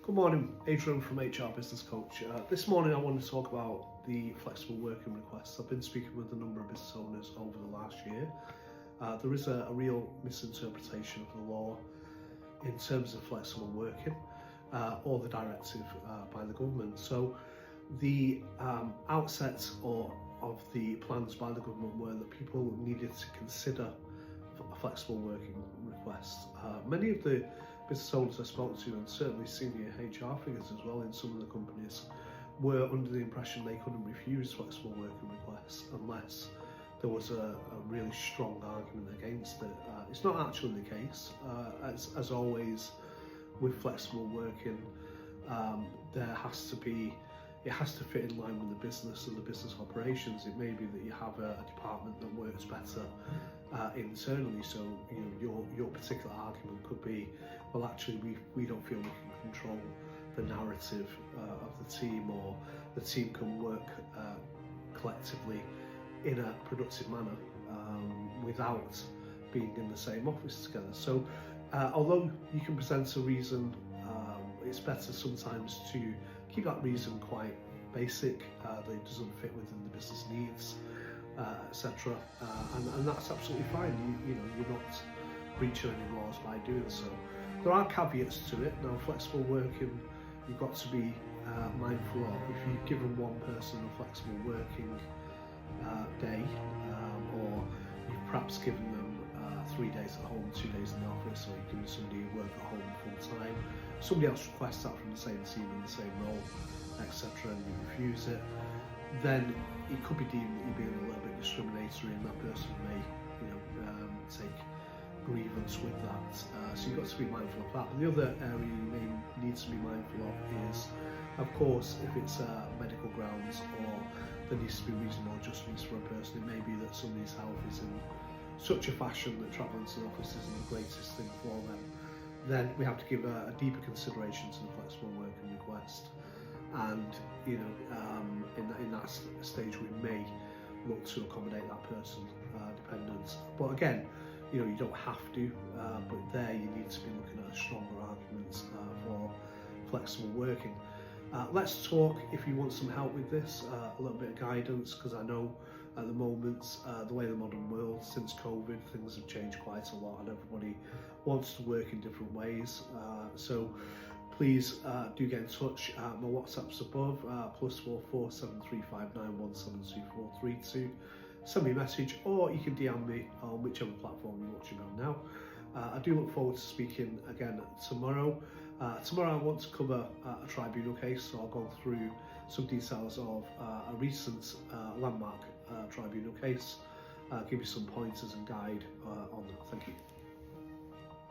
Good morning, Adrian from HR Business Coach. This morning I want to talk about the flexible working requests. I've been speaking with a number of business owners over the last year. There is a real misinterpretation of the law in terms of flexible working or the directive by the government. So the outset of the plans by the government were that people needed to consider a flexible working request. Many of the business owners I spoke to, and certainly senior HR figures as well in some of the companies, were under the impression they couldn't refuse flexible working requests unless there was a really strong argument against it. It's not actually the case. As always with flexible working, it has to fit in line with the business and the business operations. It may be that you have a department that works better internally, so your particular argument could be, well, actually we don't feel we can control the narrative of the team, or the team can work collectively in a productive manner without being in the same office together. So although you can present a reason, it's better sometimes to keep that reason quite basic, that it doesn't fit within the business needs, etc. And that's absolutely fine. You're not breaching any laws by doing so. There are caveats to it. Now, flexible working, you've got to be mindful of. If you've given one person a flexible working day, or you've perhaps given them 3 days at home, 2 days in the office, or you've given somebody work at home full time, somebody else requests that from the same team in the same role, etc., and you refuse it, then it could be deemed that you're being a little bit discriminatory, and that person may take grievance with that. So you've got to be mindful of that. But the other area you may need to be mindful of is, of course, if it's medical grounds, or there needs to be reasonable adjustments for a person. It may be that somebody's health is in such a fashion that travelling to the office isn't the greatest thing for them. Then we have to give a deeper consideration to the flexible working request, and in that stage we may look to accommodate that person dependent. But again, you don't have to, but there you need to be looking at a stronger argument for flexible working. Let's talk, if you want some help with this, a little bit of guidance, because I know at the moment, the way the modern world, since COVID, things have changed quite a lot, and everybody wants to work in different ways. So please do get in touch. My WhatsApp's above, +44 7359 172432. Send me a message, or you can DM me on whichever platform you're watching on now. I do look forward to speaking again tomorrow. Tomorrow I want to cover a tribunal case, so I'll go through some details of a recent landmark tribunal case, give you some pointers and guide on that. Thank you.